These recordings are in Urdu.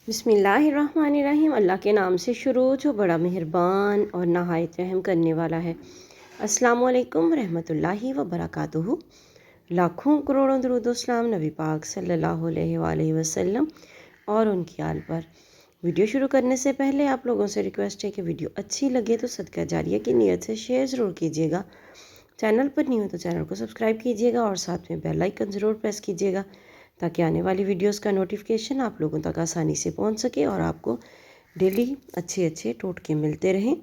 بسم اللہ الرحمن الرحیم۔ اللہ کے نام سے شروع جو بڑا مہربان اور نہایت رحم کرنے والا ہے۔ السلام علیکم ورحمۃ اللہ وبرکاتہ۔ لاکھوں کروڑوں درود و سلام نبی پاک صلی اللہ علیہ وآلہ وسلم اور ان کی آل پر۔ ویڈیو شروع کرنے سے پہلے آپ لوگوں سے ریکویسٹ ہے کہ ویڈیو اچھی لگے تو صدقہ جاریہ کی نیت سے شیئر ضرور کیجیے گا۔ چینل پر نہیں ہو تو چینل کو سبسکرائب کیجیے گا اور ساتھ میں بیل آئیکن ضرور پریس کیجیے گا تاکہ آنے والی ویڈیوز کا نوٹیفیکیشن آپ لوگوں تک آسانی سے پہنچ سکے اور آپ کو ڈیلی اچھے اچھے ٹوٹکے ملتے رہیں۔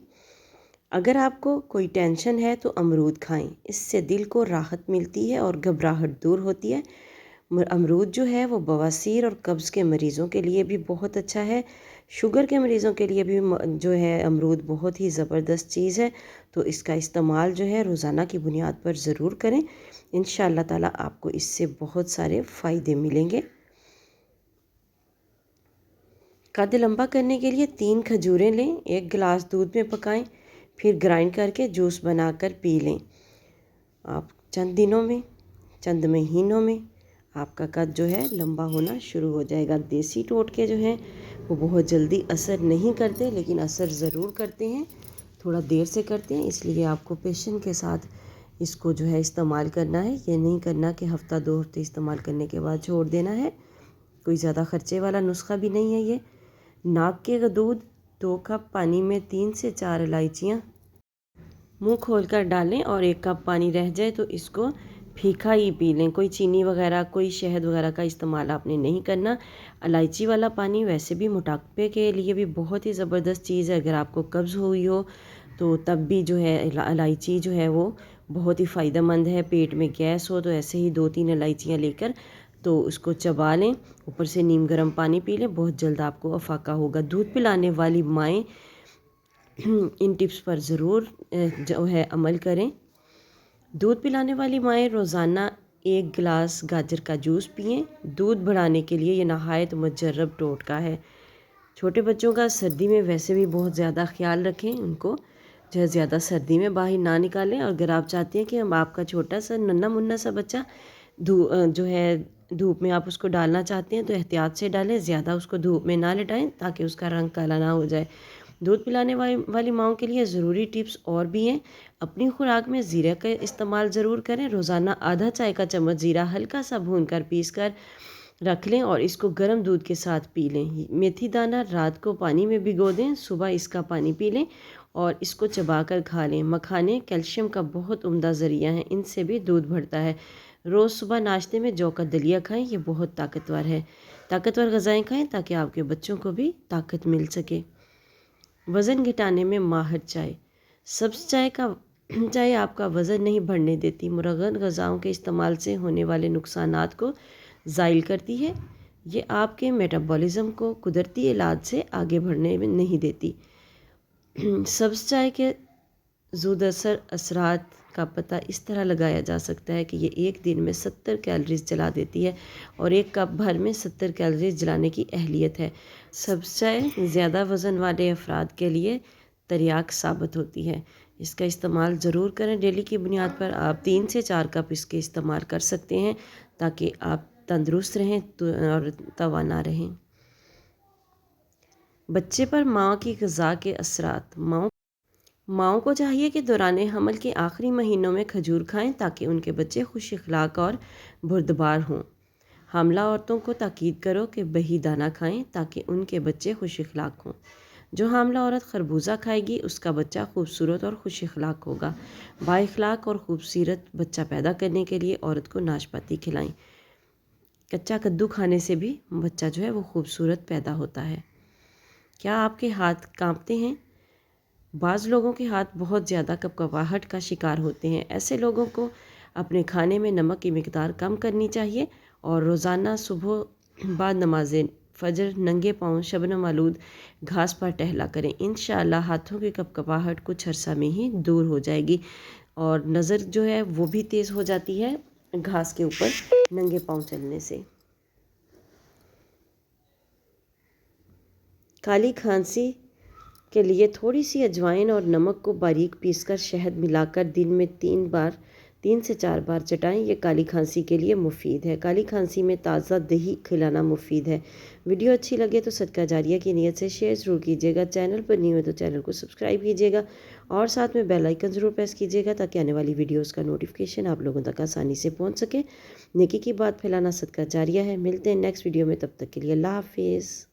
اگر آپ کو کوئی ٹینشن ہے تو امرود کھائیں، اس سے دل کو راحت ملتی ہے اور گھبراہٹ دور ہوتی ہے۔ امرود جو ہے وہ بواسیر اور قبض کے مریضوں کے لیے بھی بہت اچھا ہے۔ شوگر کے مریضوں کے لیے بھی جو ہے امرود بہت ہی زبردست چیز ہے، تو اس کا استعمال جو ہے روزانہ کی بنیاد پر ضرور کریں۔ انشاءاللہ تعالیٰ آپ کو اس سے بہت سارے فائدے ملیں گے۔ قد لمبا کرنے کے لیے 3 کھجوریں لیں، 1 گلاس دودھ میں پکائیں، پھر گرائنڈ کر کے جوس بنا کر پی لیں۔ آپ چند دنوں میں، چند مہینوں میں آپ کا قد جو ہے لمبا ہونا شروع ہو جائے گا۔ دیسی ٹوٹکے جو ہیں وہ بہت جلدی اثر نہیں کرتے، لیکن اثر ضرور کرتے ہیں، تھوڑا دیر سے کرتے ہیں، اس لیے آپ کو پیشنس کے ساتھ اس کو جو ہے استعمال کرنا ہے۔ یہ نہیں کرنا کہ ہفتہ 2 ہفتے استعمال کرنے کے بعد چھوڑ دینا ہے۔ کوئی زیادہ خرچے والا نسخہ بھی نہیں ہے یہ۔ ناک کے دودھ 2 کپ پانی میں 3 سے 4 الائچیاں منہ کھول کر ڈالیں اور 1 کپ پانی رہ جائے تو اس کو پھیکا ہی پی لیں۔ کوئی چینی وغیرہ، کوئی شہد وغیرہ کا استعمال آپ نے نہیں کرنا۔ الائچی والا پانی ویسے بھی موٹاپے کے لیے بھی بہت ہی زبردست چیز ہے۔ اگر آپ کو قبض ہوئی ہو تو تب بھی جو ہے الائچی جو ہے وہ بہت ہی فائدہ مند ہے۔ پیٹ میں گیس ہو تو ایسے ہی 2-3 الائچیاں لے کر تو اس کو چبا لیں، اوپر سے نیم گرم پانی پی لیں، بہت جلد آپ کو افاقہ ہوگا۔ دودھ پلانے والی مائیں ان ٹپس پر ضرور جو ہے عمل کریں۔ دودھ پلانے والی مائیں روزانہ 1 گلاس گاجر کا جوس پئیں۔ دودھ بڑھانے کے لیے یہ نہایت مجرب ٹوٹکا ہے۔ چھوٹے بچوں کا سردی میں ویسے بھی بہت زیادہ خیال رکھیں، ان کو جو ہے زیادہ سردی میں باہر نہ نکالیں، اور اگر آپ چاہتے ہیں کہ ہم آپ کا چھوٹا سا ننھا منھا سا بچہ جو ہے دھوپ میں آپ اس کو ڈالنا چاہتے ہیں تو احتیاط سے ڈالیں، زیادہ اس کو دھوپ میں نہ لٹائیں تاکہ اس کا رنگ کالا نہ ہو جائے۔ دودھ پلانے والی ماؤں کے لیے ضروری ٹپس اور بھی ہیں۔ اپنی خوراک میں زیرہ کا استعمال ضرور کریں۔ روزانہ آدھا چائے کا چمچ زیرہ ہلکا سا بھون کر پیس کر رکھ لیں اور اس کو گرم دودھ کے ساتھ پی لیں۔ میتھی دانہ رات کو پانی میں بھگو دیں، صبح اس کا پانی پی لیں اور اس کو چبا کر کھا لیں۔ مکھانے کیلشیم کا بہت عمدہ ذریعہ ہیں، ان سے بھی دودھ بڑھتا ہے۔ روز صبح ناشتے میں جو کا دلیا کھائیں، یہ بہت طاقتور ہے۔ طاقتور غذائیں کھائیں تاکہ آپ کے بچوں کو بھی طاقت مل سکے۔ وزن گھٹانے میں ماہر چائے۔ سبز چائے آپ کا وزن نہیں بڑھنے دیتی، مرغن غذاؤں کے استعمال سے ہونے والے نقصانات کو زائل کرتی ہے۔ یہ آپ کے میٹابولزم کو قدرتی علاج سے آگے بڑھنے میں نہیں دیتی۔ سبز چائے کے زود اثر اثرات کا پتہ اس طرح لگایا جا سکتا ہے کہ یہ ایک دن میں 70 کیلوریز جلا دیتی ہے اور 1 کپ بھر میں 70 کیلوریز جلانے کی اہلیت ہے۔ سبز چائے زیادہ وزن والے افراد کے لیے تریاک ثابت ہوتی ہے۔ اس کا استعمال ضرور کریں۔ ڈیلی کی بنیاد پر آپ 3 سے 4 کپ اس کے استعمال کر سکتے ہیں تاکہ آپ تندرست رہیں اور توانا رہیں۔ بچے پر ماں کی غذا کے اثرات۔ ماؤں کو چاہیے کہ دوران حمل کے آخری مہینوں میں کھجور کھائیں تاکہ ان کے بچے خوش اخلاق اور بردبار ہوں۔ حاملہ عورتوں کو تاکید کرو کہ بہی دانہ کھائیں تاکہ ان کے بچے خوش اخلاق ہوں۔ جو حاملہ عورت خربوزہ کھائے گی اس کا بچہ خوبصورت اور خوش اخلاق ہوگا۔ با اخلاق اور خوبصورت بچہ پیدا کرنے کے لیے عورت کو ناشپاتی کھلائیں۔ کچا کدو کھانے سے بھی بچہ جو ہے وہ خوبصورت پیدا ہوتا ہے۔ کیا آپ کے ہاتھ کانپتے ہیں؟ بعض لوگوں کے ہاتھ بہت زیادہ کپکپاہٹ کا شکار ہوتے ہیں۔ ایسے لوگوں کو اپنے کھانے میں نمک کی مقدار کم کرنی چاہیے اور روزانہ صبح بعد نماز فجر ننگے پاؤں شبنم آلود گھاس پر ٹہلا کریں۔ انشاءاللہ ہاتھوں کی کپکپاہٹ کچھ عرصہ میں ہی دور ہو جائے گی اور نظر جو ہے وہ بھی تیز ہو جاتی ہے گھاس کے اوپر ننگے پاؤں چلنے سے۔ کالی کھانسی کے لیے تھوڑی سی اجوائن اور نمک کو باریک پیس کر شہد ملا کر دن میں 3 بار 3 سے 4 بار چٹائیں، یہ کالی کھانسی کے لیے مفید ہے۔ کالی کھانسی میں تازہ دہی کھلانا مفید ہے۔ ویڈیو اچھی لگے تو صدقہ جاریہ کی نیت سے شیئر ضرور کیجیے گا۔ چینل پر نیو ہے تو چینل کو سبسکرائب کیجیے گا اور ساتھ میں بیل آئیکن ضرور پریس کیجیے گا تاکہ آنے والی ویڈیوز کا نوٹیفیکیشن آپ لوگوں تک آسانی سے پہنچ سکے۔ نیکی کی بات پھیلانا صدقہ جاریہ ہے۔ ملتے ہیں نیکسٹ ویڈیو میں، تب تک کے لیے اللہ حافظ۔